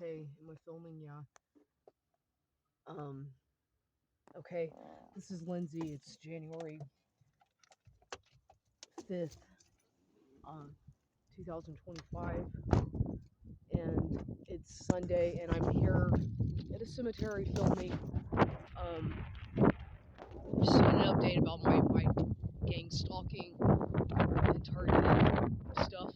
Okay, am I filming? Yeah. Um, okay. This is Lindsay. It's January 5th, uh, 2025, and it's Sunday, and I'm here at a cemetery filming. Just an update about my gang stalking and targeting stuff.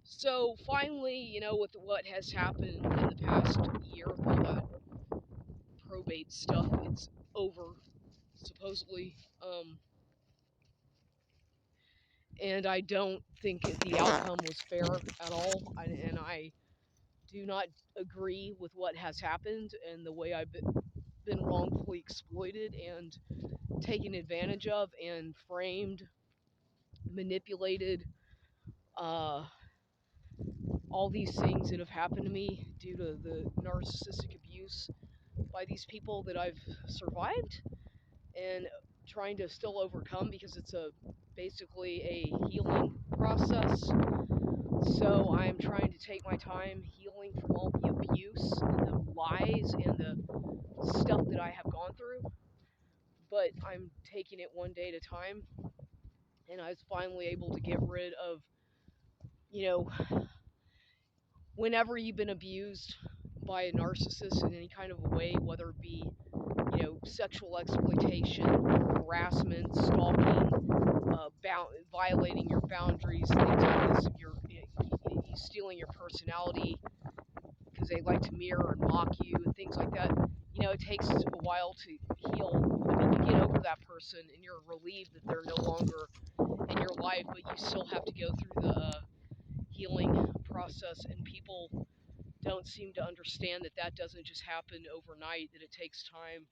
So finally, with what has happened in the past year, with all that probate stuff, it's over, supposedly. And I don't think the outcome was fair at all. And I do not agree with what has happened and the way I've been wrongfully exploited and taken advantage of and framed, manipulated, uh, all these things that have happened to me due to the narcissistic abuse by these people that I've survived and trying to still overcome, because it's basically a healing process. So I'm trying to take my time healing from all the abuse and the lies and the stuff that I have gone through. But I'm taking it one day at a time. And I was finally able to get rid of, you know, whenever you've been abused by a narcissist in any kind of a way, whether it be, sexual exploitation, harassment, stalking, violating your boundaries, things like this, you're stealing your personality, because they like to mirror and mock you and things like that. It takes a while to heal. I mean, you get over that person and you're relieved that they're no longer in your life, but you still have to go through the healing process. And people don't seem to understand that doesn't just happen overnight, that it takes time.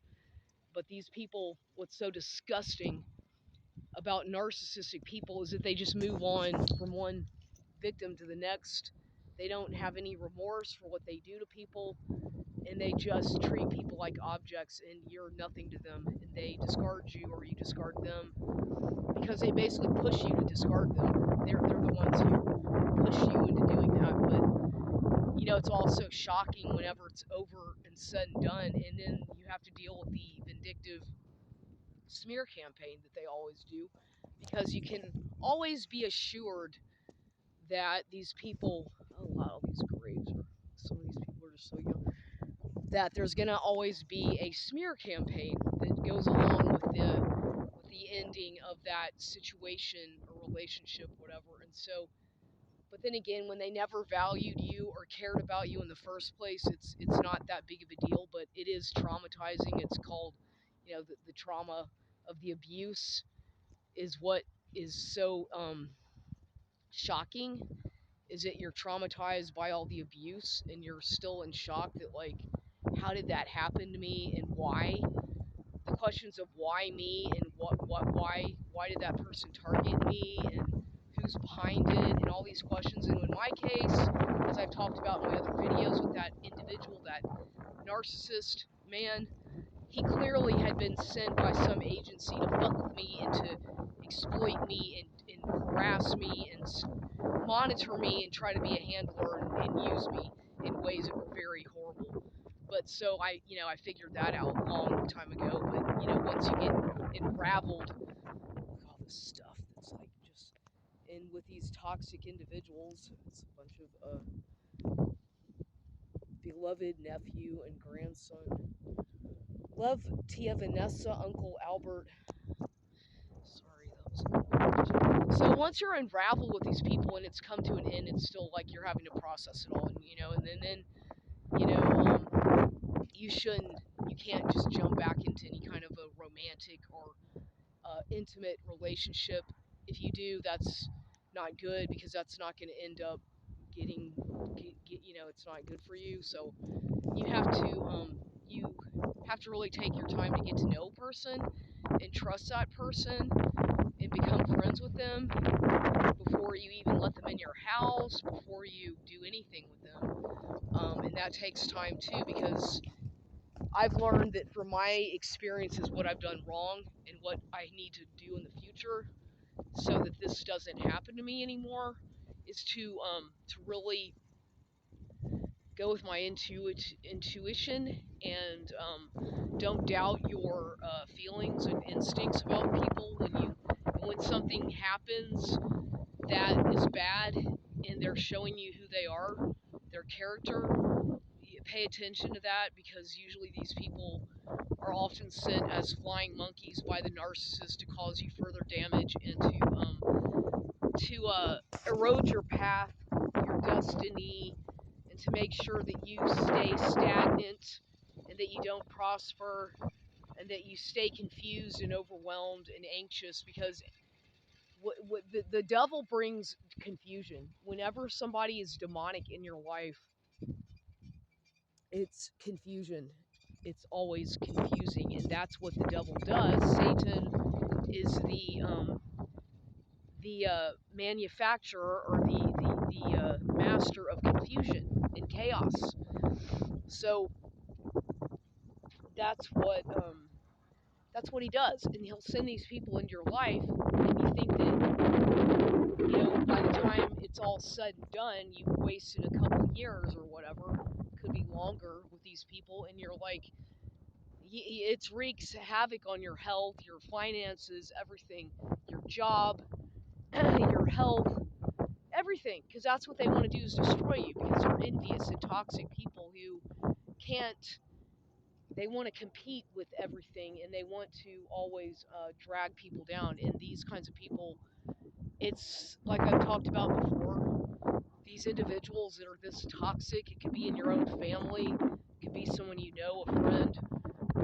But these people, what's so disgusting about narcissistic people is that they just move on from one victim to the next. They don't have any remorse for what they do to people, and they just treat people like objects, and you're nothing to them, and they discard you or you discard them, because they basically push you to discard them. They're the ones who push you into doing that. But it's also shocking whenever it's over and said and done, and then you have to deal with the vindictive smear campaign that they always do, because you can always be assured that these people, oh wow, these graves are, some of these people are just so young, that there's going to always be a smear campaign that goes along with the ending of that situation or relationship, whatever. And so, but then again, when they never valued you or cared about you in the first place, it's not that big of a deal. But it is traumatizing. It's called, the trauma of the abuse is what is so shocking, is that you're traumatized by all the abuse and you're still in shock that, like, how did that happen to me, and why? The questions of why me, and why did that person target me, and who's behind it, and all these questions. And in my case, as I've talked about in my other videos with that individual, that narcissist man, he clearly had been sent by some agency to fuck with me and to exploit me and harass me and monitor me and try to be a handler and use me in ways that were very horrible. But so I figured that out a long time ago. But once you get unraveled with all this stuff that's like just, and with these toxic individuals, it's a bunch of beloved nephew and grandson. Love, Tia Vanessa, Uncle Albert. Sorry, that was. So once you're unraveled with these people and it's come to an end, it's still like you're having to process it all, and then you shouldn't, you can't just jump back into any kind of a romantic or intimate relationship. If you do, that's not good, because that's not going to end up it's not good for you. So you have to really take your time to get to know a person and trust that person and become friends with them before you even let them in your house, before you do anything with them. And that takes time too, because I've learned that from my experiences, what I've done wrong and what I need to do in the future so that this doesn't happen to me anymore, is to really go with my intuition, and don't doubt your feelings and instincts about people. When something happens that is bad and they're showing you who they are, their character, pay attention to that, because usually these people are often sent as flying monkeys by the narcissist to cause you further damage and to erode your path, your destiny, and to make sure that you stay stagnant and that you don't prosper and that you stay confused and overwhelmed and anxious, because the devil brings confusion. Whenever somebody is demonic in your life, it's confusion. It's always confusing, and that's what the devil does. Satan is the manufacturer, or the master of confusion and chaos. So that's what um, that's what he does, and he'll send these people into your life, and you think that, by the time it's all said and done, you've wasted a couple of years or whatever, could be longer, with these people, and you're like, it wreaks havoc on your health, your finances, everything, your job, your health, everything, because that's what they want to do, is destroy you, because they're envious and toxic people who can't. They want to compete with everything, and they want to always drag people down. And these kinds of people, it's like I've talked about before. These individuals that are this toxic, it could be in your own family, it could be someone you know, a friend.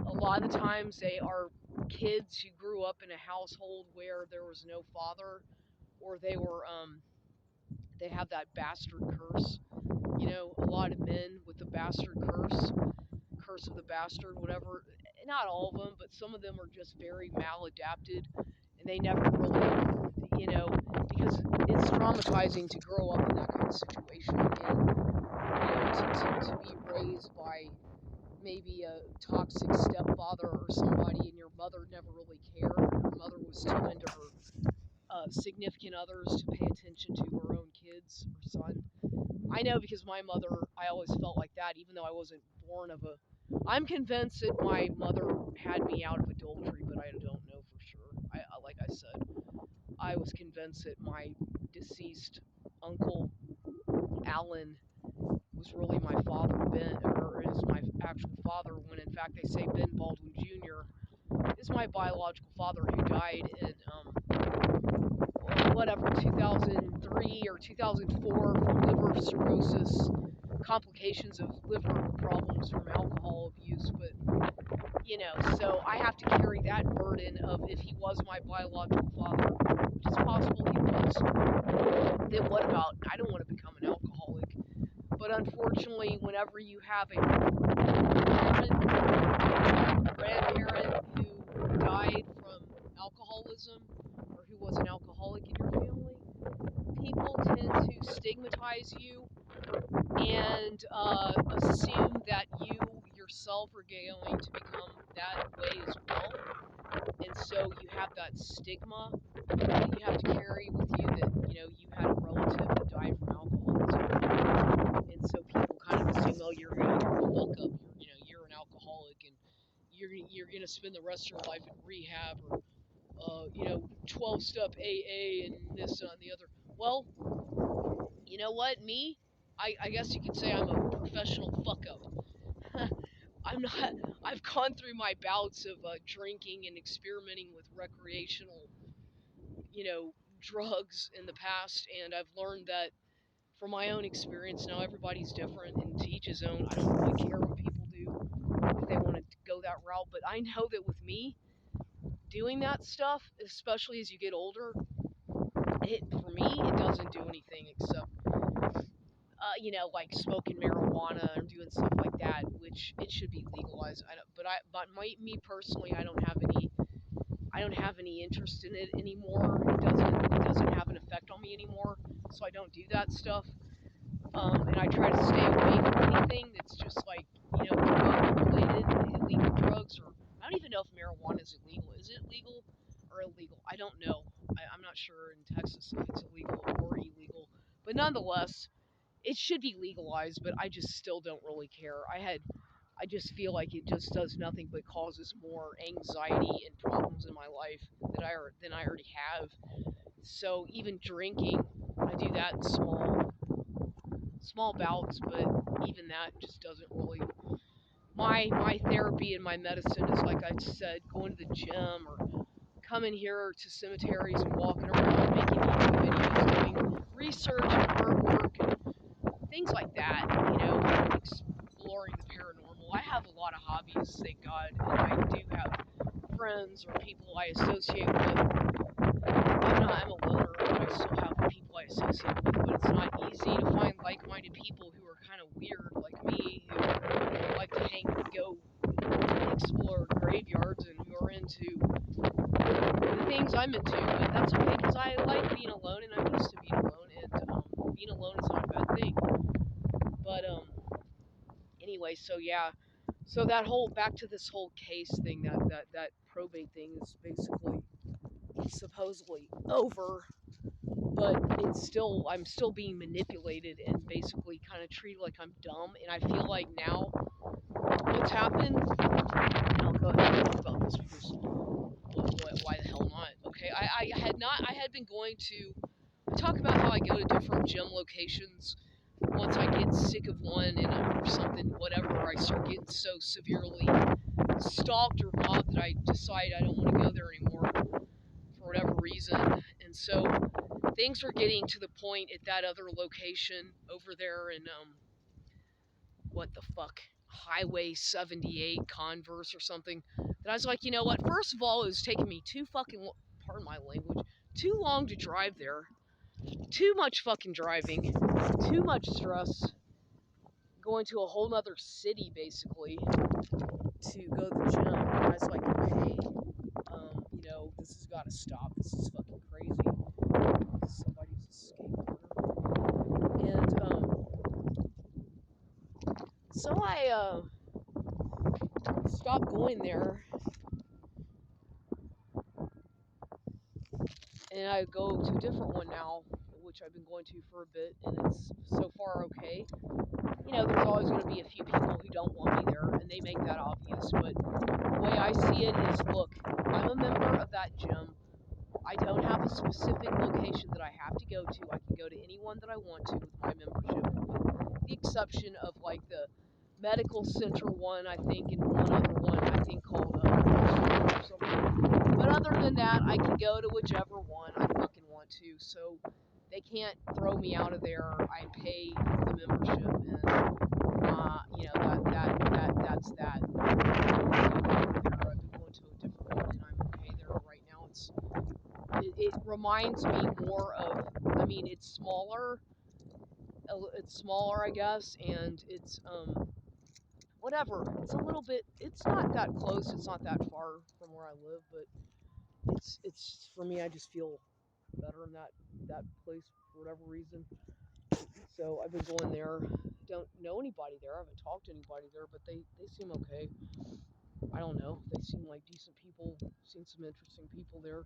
A lot of the times they are kids who grew up in a household where there was no father, or they have that bastard curse. A lot of men with the bastard curse of the bastard, whatever. Not all of them, but some of them are just very maladapted, and they never really, you know, because it's traumatizing to grow up in that kind of situation, and to be raised by maybe a toxic stepfather or somebody, and your mother never really cared. Your mother was too into her significant others to pay attention to her own kids or son. I know, because my mother, I always felt like that, even though I wasn't born of a. I'm convinced that my mother had me out of adultery, but I don't know for sure. Like I said, I was convinced that my deceased uncle Alan was really my father, Ben, or is my actual father, when in fact they say Ben Baldwin Jr. is my biological father, who died in whatever, 2003 or 2004, from liver cirrhosis, complications of liver problems from alcohol abuse. But so I have to carry that burden of, if he was my biological father, which is possible he was, then what about, I don't want to become an alcoholic. But unfortunately, whenever you have a grandparent who died from alcoholism, or who was an alcoholic in your family, people tend to stigmatize you and assume that you yourself are going to become that way as well. And so you have that stigma that you have to carry with you, that you had a relative that died from alcoholism, and so people kind of assume, oh, you're a fuck up, you're an alcoholic, and you're gonna spend the rest of your life in rehab, or 12-step AA and this and the other. Well, you know what? I guess you could say I'm a professional fuck up. I'm not. I've gone through my bouts of drinking and experimenting with recreational, you know, drugs in the past, and I've learned that from my own experience. Now everybody's different, and to each his own. I don't really care what people do if they want to go that route, but I know that with me doing that stuff, especially as you get older, for me it doesn't do anything except like smoking marijuana or doing stuff like that, which it should be legalized. Me personally, I don't have any interest in it anymore. It doesn't have an effect on me anymore, so I don't do that stuff. And I try to stay away from anything that's just like drug related, illegal drugs, or I don't even know if marijuana is illegal. Is it legal or illegal? I don't know. I'm not sure in Texas if it's illegal or illegal, but nonetheless, it should be legalized, but I just still don't really care. I just feel like it just does nothing but causes more anxiety and problems in my life than I already have. So even drinking, I do that in small bouts, but even that just doesn't really. My therapy and my medicine is, like I said, going to the gym or coming here to cemeteries and walking around, making YouTube videos, doing research and artwork and things like that. Exploring the paranormal. I have a lot of hobbies, thank God, and I do have friends or people I associate with. I'm a loner, but I still have people I associate with. But it's not easy to find like-minded people who are kind of weird, like me, who like to go explore graveyards and who are into the things I'm into. But that's okay because I like being alone, and I'm used to being alone, and being alone is not a bad thing. But anyway, so yeah, so that whole back to this whole case thing, that probate thing is basically supposedly over, but I'm still being manipulated and basically kind of treated like I'm dumb. And I feel like now what's happened, and I'll go ahead and talk about this because why the hell not? Okay, I had been going to I talk about how I go to different gym locations once I get sick of one or something, whatever. I start getting so severely stalked or mobbed that I decide I don't want to go there anymore for whatever reason. And so things were getting to the point at that other location over there in what the fuck, Highway 78 Converse or something, that I was like, you know what? First of all, it was taking me pardon my language, too long to drive there. Too much fucking driving, too much stress, going to a whole nother city basically to go to the gym. And I was like, okay, this has got to stop. This is fucking crazy. Somebody's a skateboarder. And so I stopped going there, and I go to a different one now, which I've been going to for a bit, and it's so far okay. There's always going to be a few people who don't want me there, and they make that obvious. But the way I see it is, look, I'm a member of that gym. I don't have a specific location that I have to go to. I can go to any one that I want to with my membership, with the exception of like the medical center one, I think, and one other one, I think, called or something. But other than that, I can go to whichever one I fucking want to. So they can't throw me out of there. I pay the membership, and that's that. I've been going to a different one, and I'm okay there right now. It reminds me more of, I mean, it's smaller, I guess, and it's whatever. It's a little bit. It's not that close. It's not that far from where I live, but it's for me. I just feel better in that place for whatever reason. So I've been going there. Don't know anybody there. I haven't talked to anybody there, but they seem okay. I don't know. They seem like decent people. Seen some interesting people there,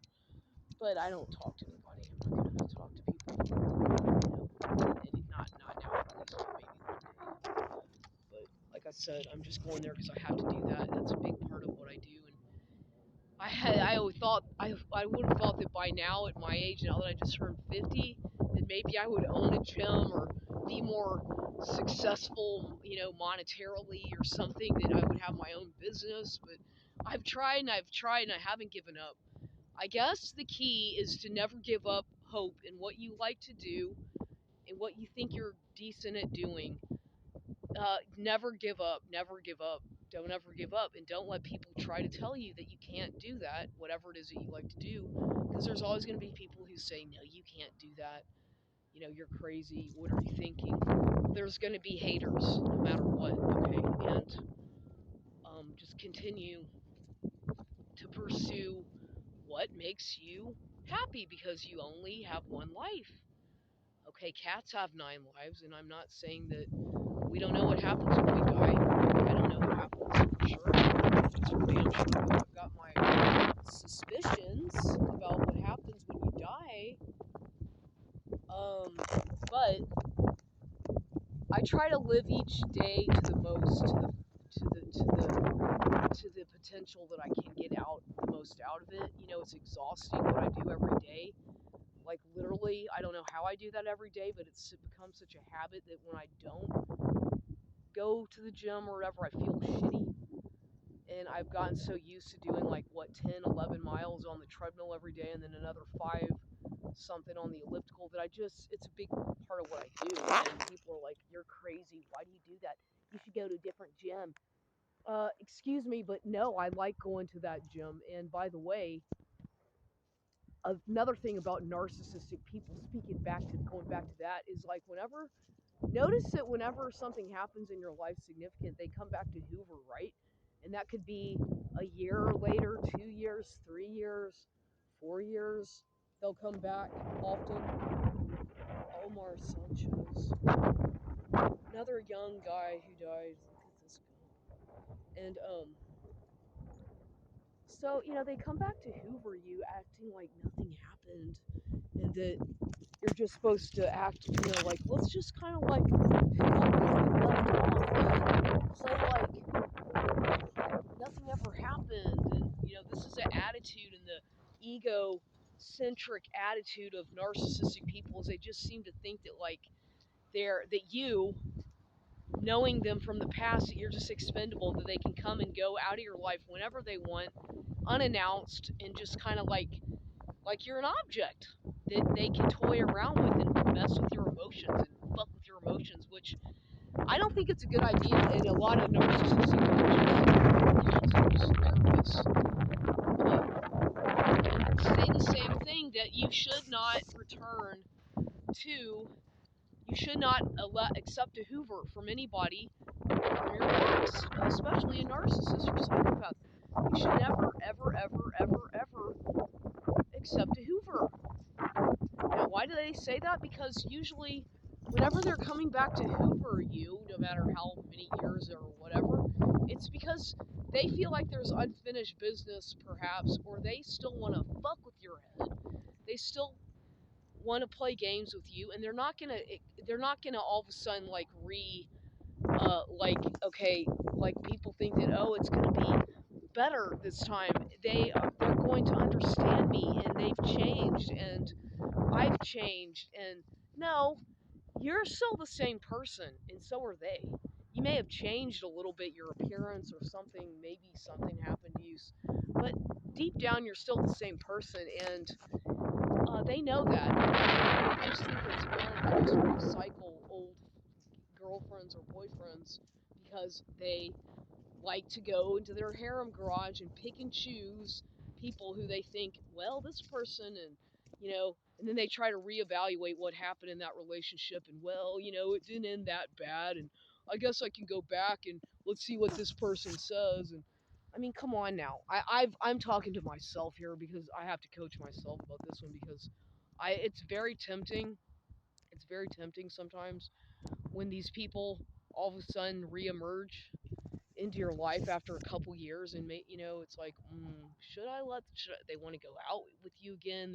but I don't talk to anybody. I'm not gonna talk to people. And not now. At least maybe one day. But like I said, I'm just going there because I have to do that. That's a big part of what I do. And I always thought I would have thought that by now at my age, now that I just turned 50, that maybe I would own a gym or be more successful, monetarily or something, that I would have my own business. But I've tried and I've tried and I haven't given up. I guess the key is to never give up hope in what you like to do and what you think you're decent at doing. Never give up. Never give up. Don't ever give up. And don't let people try to tell you that you can't do that, whatever it is that you like to do. Because there's always going to be people who say, no, you can't do that. You're crazy. What are you thinking? There's going to be haters no matter what, okay? And just continue to pursue what makes you happy because you only have one life. Okay, cats have 9 lives, and I'm not saying that we don't know what happens when we die. I don't know what happens for sure. That's for damn sure. I've got my suspicions about what happens when you die. But I try to live each day to the most, to the potential that I can get out the most out of it. You know, it's exhausting what I do every day. Like literally, I don't know how I do that every day, but it becomes such a habit that when I don't go to the gym or whatever, I feel shitty. And I've gotten so used to doing like what 10, 11 miles on the treadmill every day and then another 5 something on the elliptical that it's a big part of what I do. And people are like, "You're crazy. Why do you do that? You should go to a different gym." Excuse me, but no, I like going to that gym. And by the way, another thing about narcissistic people, speaking back to going back to that, is like notice that whenever something happens in your life significant, they come back to Hoover, right? And that could be a year later, 2 years, 3 years, 4 years. They'll come back often. Omar Sanchez, another young guy who died. Look at this guy. And so they come back to Hoover you, acting like nothing happened, and that you're just supposed to act, like let's just kind of like pick up where we left off and play like nothing ever happened. And this is an attitude and the ego-centric attitude of narcissistic people is they just seem to think that like that you knowing them from the past that you're just expendable, that they can come and go out of your life whenever they want, unannounced, and just kind of like you're an object that they can toy around with and mess with your emotions and fuck with your emotions, which I don't think it's a good idea. And a lot of narcissistic therapists say the same thing, that you should not return to, you should not accept a Hoover from anybody from your past, especially a narcissist or psychopath. You should never, ever, ever, ever, ever accept a Hoover. Now, why do they say that? Because usually, whenever they're coming back to Hoover you, no matter how many years or whatever, it's because they feel like there's unfinished business, perhaps, or they still want to fuck with your head. They still want to play games with you, and they're not gonna all of a sudden like okay, like people think that, oh, it's gonna be better this time. They're going to understand me, and they've changed, and I've changed, and no, you're still the same person, and so are they. You may have changed a little bit, your appearance or something, maybe something happened to you, but deep down, you're still the same person, and they know that. I just think it's fun to just recycle old girlfriends or boyfriends because they like to go into their harem garage and pick and choose people who they think, well, this person, and then they try to reevaluate what happened in that relationship, and well, it didn't end that bad, and I guess I can go back and let's see what this person says. And I mean, come on now. I'm talking to myself here because I have to coach myself about this one because it's very tempting. It's very tempting sometimes when these people all of a sudden reemerge into your life after a couple years, and it's like, they want to go out with you again.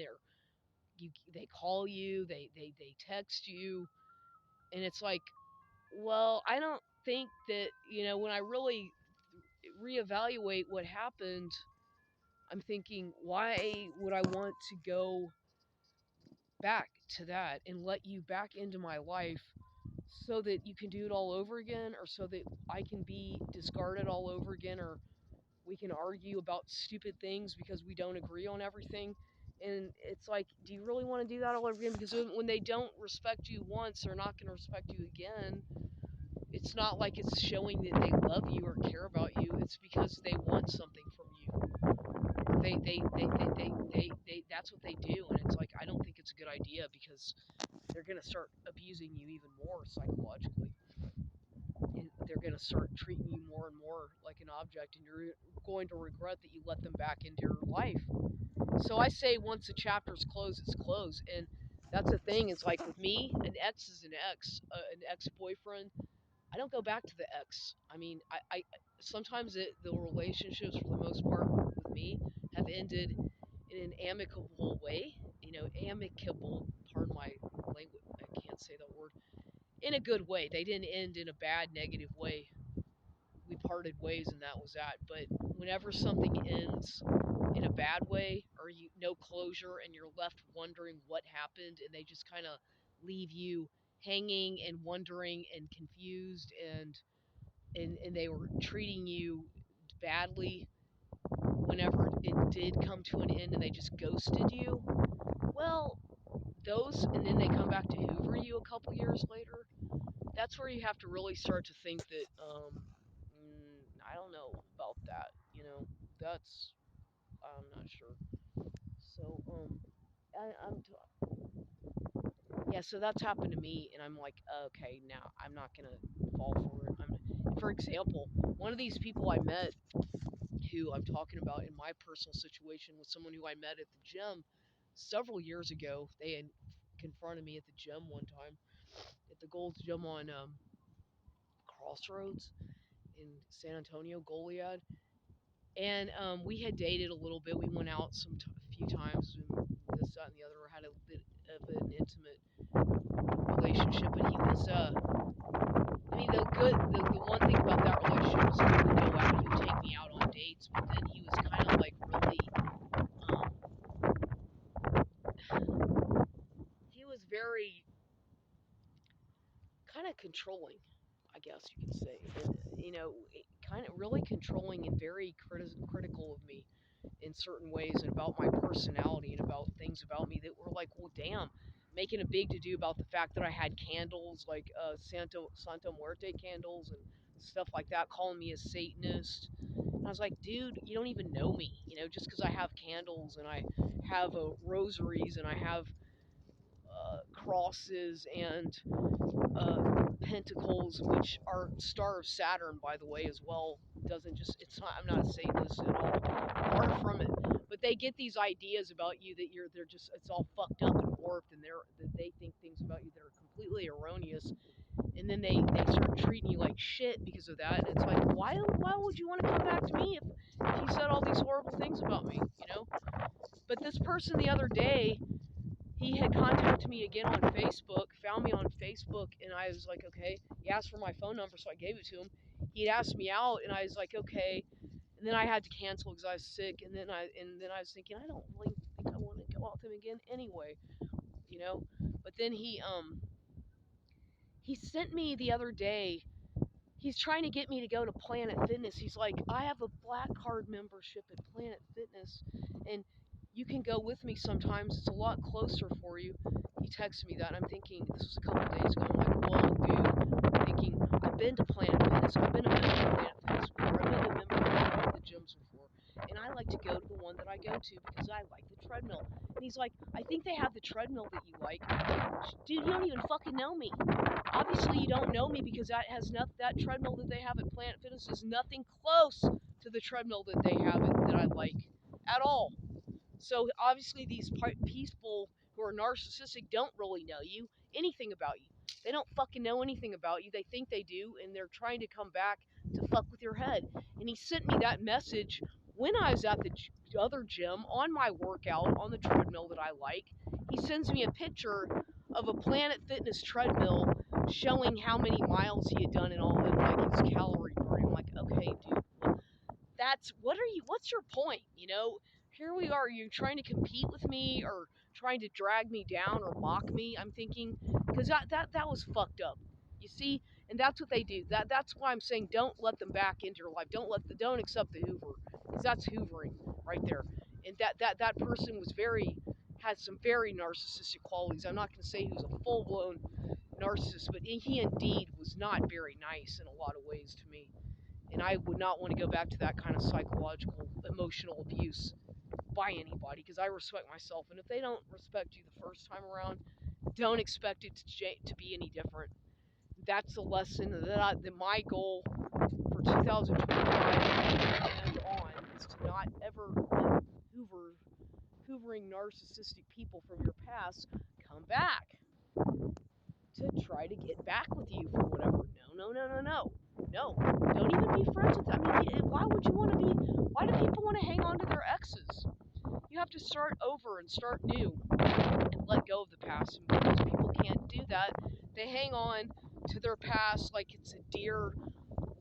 They call you, they text you, and it's like, well, I don't think that, when I really reevaluate what happened, I'm thinking, why would I want to go back to that and let you back into my life so that you can do it all over again, or so that I can be discarded all over again, or we can argue about stupid things because we don't agree on everything. And it's like, do you really want to do that all over again? Because when they don't respect you once, they're not going to respect you again. It's not like it's showing that they love you or care about you. It's because they want something from you. That's what they do. And it's like, I don't think it's a good idea because they're going to start abusing you even more psychologically. And they're going to start treating you more and more like an object, and you're going to regret that you let them back into your life. So I say, once the chapter's closed, it's closed. And that's the thing. It's like with me, an ex is an ex-boyfriend. I don't go back to the ex. I mean, I sometimes the relationships, for the most part, with me have ended in an amicable way. Amicable. Pardon my language. I can't say that word. in a good way. They didn't end in a bad, negative way. We parted ways, and that was that. But whenever something ends in a bad way, or you no closure, and you're left wondering what happened, and they just kind of leave you hanging and wondering and confused, and they were treating you badly whenever it did come to an end, and they just ghosted you. Well, those, and then they come back to hoover you a couple years later. That's where you have to really start to think that I don't know about that. That's I'm not sure. So I'm yeah. So that's happened to me, and I'm like, okay, now I'm not gonna fall for it. For example, one of these people I met, who I'm talking about in my personal situation, was someone who I met at the gym several years ago. They had confronted me at the gym one time, at the Gold's Gym on Crossroads in San Antonio, Goliad. And we had dated a little bit. We went out a few times, and this, that, and the other. Had a bit of an intimate relationship, but he was. I mean, the one thing about that relationship was he would go out, he would take me out on dates, but then he was kind of like really. Um, he was very kind of controlling, I guess you could say. Kind of really controlling and very critical of me in certain ways, and about my personality, and about things about me that were like, well, damn, making a big to do about the fact that I had candles, like Santo Muerte candles and stuff like that, calling me a Satanist. And I was like, dude, you don't even know me, just because I have candles, and I have rosaries, and I have crosses, and pentacles, which are Star of Saturn, by the way, as well. Doesn't just it's not I'm not a Satanist at all. Far from it. But they get these ideas about you that they're just it's all fucked up and warped, and they think things about you that are completely erroneous, and then they start treating you like shit because of that. And it's like, why would you want to come back to me if you said all these horrible things about me, But this person the other day, he had contacted me again on Facebook, found me on Facebook, and I was like, okay. He asked for my phone number, so I gave it to him. He had asked me out, and I was like, okay. And then I had to cancel because I was sick, and then I was thinking, I don't really think I want to go out with him again anyway, you know. But then he sent me the other day. He's trying to get me to go to Planet Fitness. He's like, I have a black card membership at Planet Fitness, and you can go with me sometimes. It's a lot closer for you. He texted me that. I'm thinking, this was a couple days ago. I'm like, well, dude, I'm thinking, I've been to Planet Fitness. I've been a member of Planet Fitness before. I've been a member of the gyms before. And I like to go to the one that I go to because I like the treadmill. And he's like, I think they have the treadmill that you like. Dude, you don't even fucking know me. Obviously, you don't know me because that treadmill that they have at Planet Fitness is nothing close to the treadmill that they have that I like at all. So obviously, these people who are narcissistic don't really know you, anything about you. They don't fucking know anything about you. They think they do, and they're trying to come back to fuck with your head. And he sent me that message when I was at the other gym on my workout on the treadmill that I like. He sends me a picture of a Planet Fitness treadmill showing how many miles he had done and all, and like his calorie burn. I'm like, okay, dude, what's your point? Here we are, you're trying to compete with me, or trying to drag me down, or mock me. I'm thinking, because that was fucked up, you see. And that's what they do. That's why I'm saying, don't let them back into your life. Don't accept the hoover, because that's hoovering right there. And that person had some very narcissistic qualities. I'm not going to say he was a full-blown narcissist, but he indeed was not very nice in a lot of ways to me. And I would not want to go back to that kind of psychological, emotional abuse by anybody, because I respect myself. And if they don't respect you the first time around, don't expect it to be any different. That's the lesson that my goal for 2025 and on is to not ever let hoovering narcissistic people from your past come back to try to get back with you for whatever. No, no, no, no, no. No, don't even be friends with them. I mean, why would you want to be? Why do people want to hang on to their exes? You have to start over and start new and let go of the past. And because people can't do that, they hang on to their past like it's a dear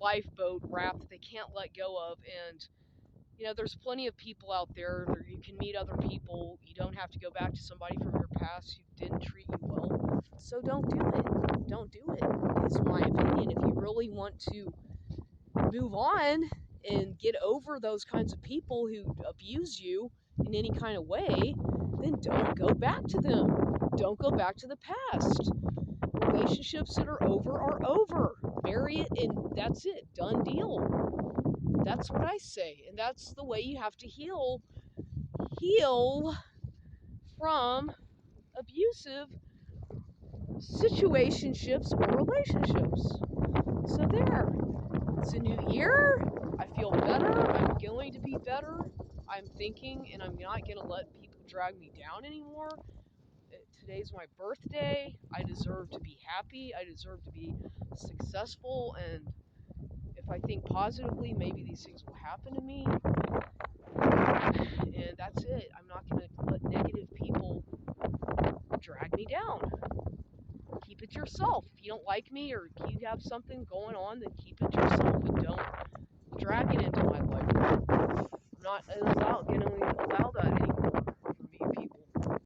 lifeboat raft that they can't let go of. And there's plenty of people out there that you can meet other people. You don't have to go back to somebody from your past who didn't treat you well. So don't do it. Don't do it, is my opinion. If you really want to move on and get over those kinds of people who abuse you in any kind of way, then don't go back to them. Don't go back to the past. Relationships that are over. Bury it, and that's it. Done deal. That's what I say. And that's the way you have to heal from abusive situationships or relationships. So there. It's a new year. I feel better. I'm going to be better. I'm thinking, and I'm not going to let people drag me down anymore. Today's my birthday. I deserve to be happy. I deserve to be successful. And if I think positively, maybe these things will happen to me. And that's it. I'm not going to let negative people drag me down. Keep it yourself. If you don't like me or you have something going on, then keep it yourself and don't